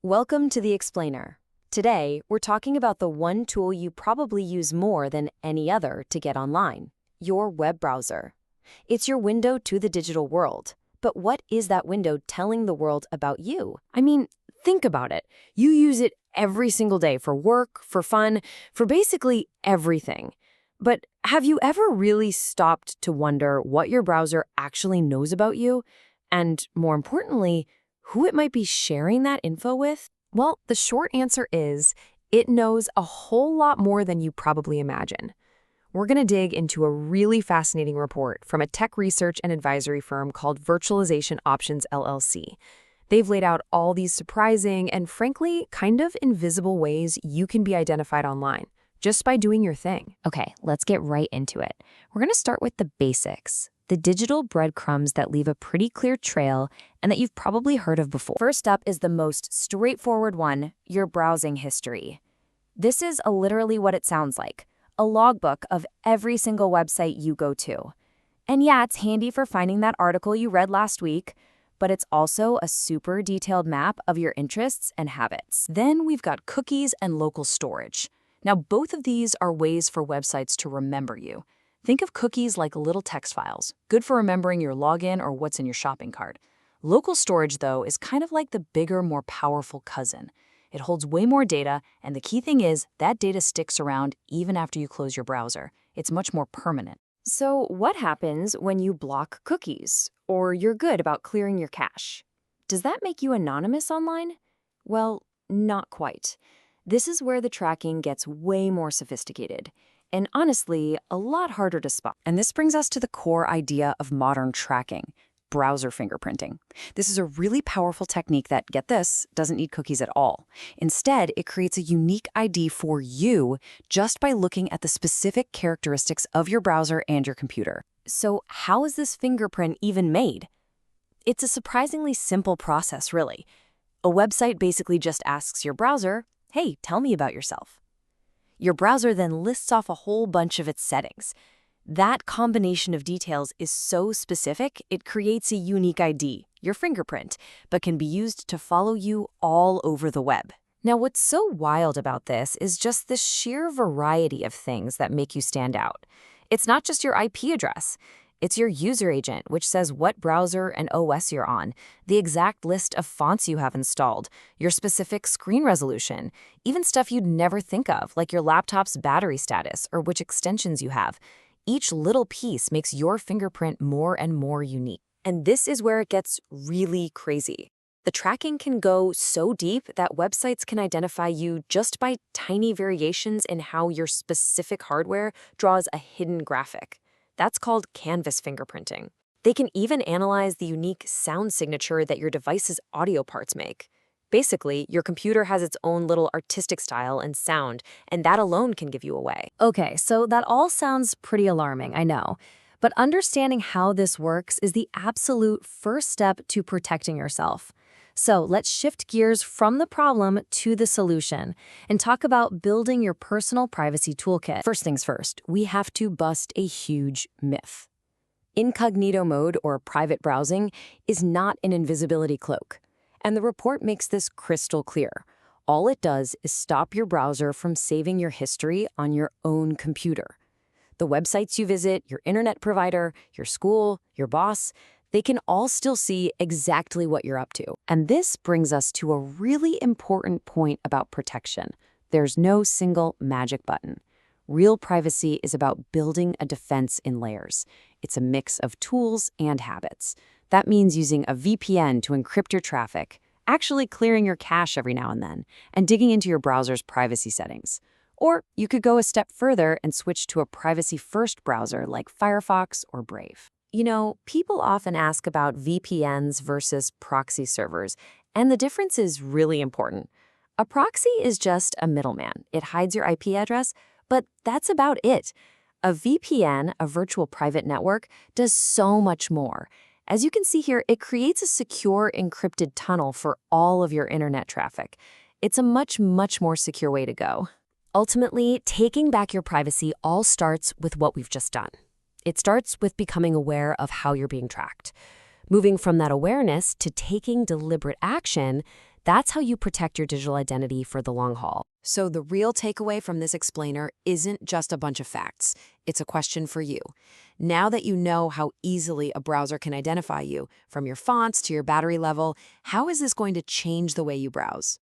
Welcome to The Explainer. Today, we're talking about the one tool you probably use more than any other to get online, your web browser. It's your window to the digital world. But what is that window telling the world about you? I mean, think about it. You use it every single day for work, for fun, for basically everything. But have you ever really stopped to wonder what your browser actually knows about you? And more importantly, who it might be sharing that info with? Well, the short answer is it knows a whole lot more than you probably imagine. We're going to dig into a really fascinating report from a tech research and advisory firm called Virtualization Options LLC. They've laid out all these surprising and, frankly, kind of invisible ways you can be identified online just by doing your thing. Okay, let's get right into it. We're going to start with the basics, the digital breadcrumbs that leave a pretty clear trail and that you've probably heard of before. First up is the most straightforward one, your browsing history. This is literally what it sounds like, a logbook of every single website you go to. And yeah, it's handy for finding that article you read last week, but it's also a super detailed map of your interests and habits. Then we've got cookies and local storage. Now, both of these are ways for websites to remember you. Think of cookies like little text files, good for remembering your login or what's in your shopping cart. Local storage, though, is kind of like the bigger, more powerful cousin. It holds way more data, and the key thing is that data sticks around even after you close your browser. It's much more permanent. So what happens when you block cookies, or you're good about clearing your cache? Does that make you anonymous online? Well, not quite. This is where the tracking gets way more sophisticated, and honestly, a lot harder to spot. And this brings us to the core idea of modern tracking, browser fingerprinting. This is a really powerful technique that, get this, doesn't need cookies at all. Instead, it creates a unique ID for you just by looking at the specific characteristics of your browser and your computer. So how is this fingerprint even made? It's a surprisingly simple process, really. A website basically just asks your browser, "Hey, tell me about yourself." Your browser then lists off a whole bunch of its settings. That combination of details is so specific, it creates a unique ID, your fingerprint, but can be used to follow you all over the web. Now, what's so wild about this is just the sheer variety of things that make you stand out. It's not just your IP address. It's your user agent, which says what browser and OS you're on, the exact list of fonts you have installed, your specific screen resolution, even stuff you'd never think of, like your laptop's battery status or which extensions you have. Each little piece makes your fingerprint more and more unique. And this is where it gets really crazy. The tracking can go so deep that websites can identify you just by tiny variations in how your specific hardware draws a hidden graphic. That's called canvas fingerprinting. They can even analyze the unique sound signature that your device's audio parts make. Basically, your computer has its own little artistic style and sound, and that alone can give you away. Okay, so that all sounds pretty alarming, I know. But understanding how this works is the absolute first step to protecting yourself. So let's shift gears from the problem to the solution and talk about building your personal privacy toolkit. First things first, we have to bust a huge myth. Incognito mode, or private browsing, is not an invisibility cloak. And the report makes this crystal clear. All it does is stop your browser from saving your history on your own computer. The websites you visit, your internet provider, your school, your boss, they can all still see exactly what you're up to. And this brings us to a really important point about protection. There's no single magic button. Real privacy is about building a defense in layers. It's a mix of tools and habits. That means using a VPN to encrypt your traffic, actually clearing your cache every now and then, and digging into your browser's privacy settings. Or you could go a step further and switch to a privacy-first browser like Firefox or Brave. You know, people often ask about VPNs versus proxy servers, and the difference is really important. A proxy is just a middleman. It hides your IP address, but that's about it. A VPN, a virtual private network, does so much more. As you can see here, it creates a secure encrypted tunnel for all of your internet traffic. It's a much, much more secure way to go. Ultimately, taking back your privacy all starts with what we've just done. It starts with becoming aware of how you're being tracked. Moving from that awareness to taking deliberate action, That's how you protect your digital identity for the long haul. So the real takeaway from this explainer isn't just a bunch of facts. It's a question for you. Now that you know how easily a browser can identify you, from your fonts to your battery level, how is this going to change the way you browse?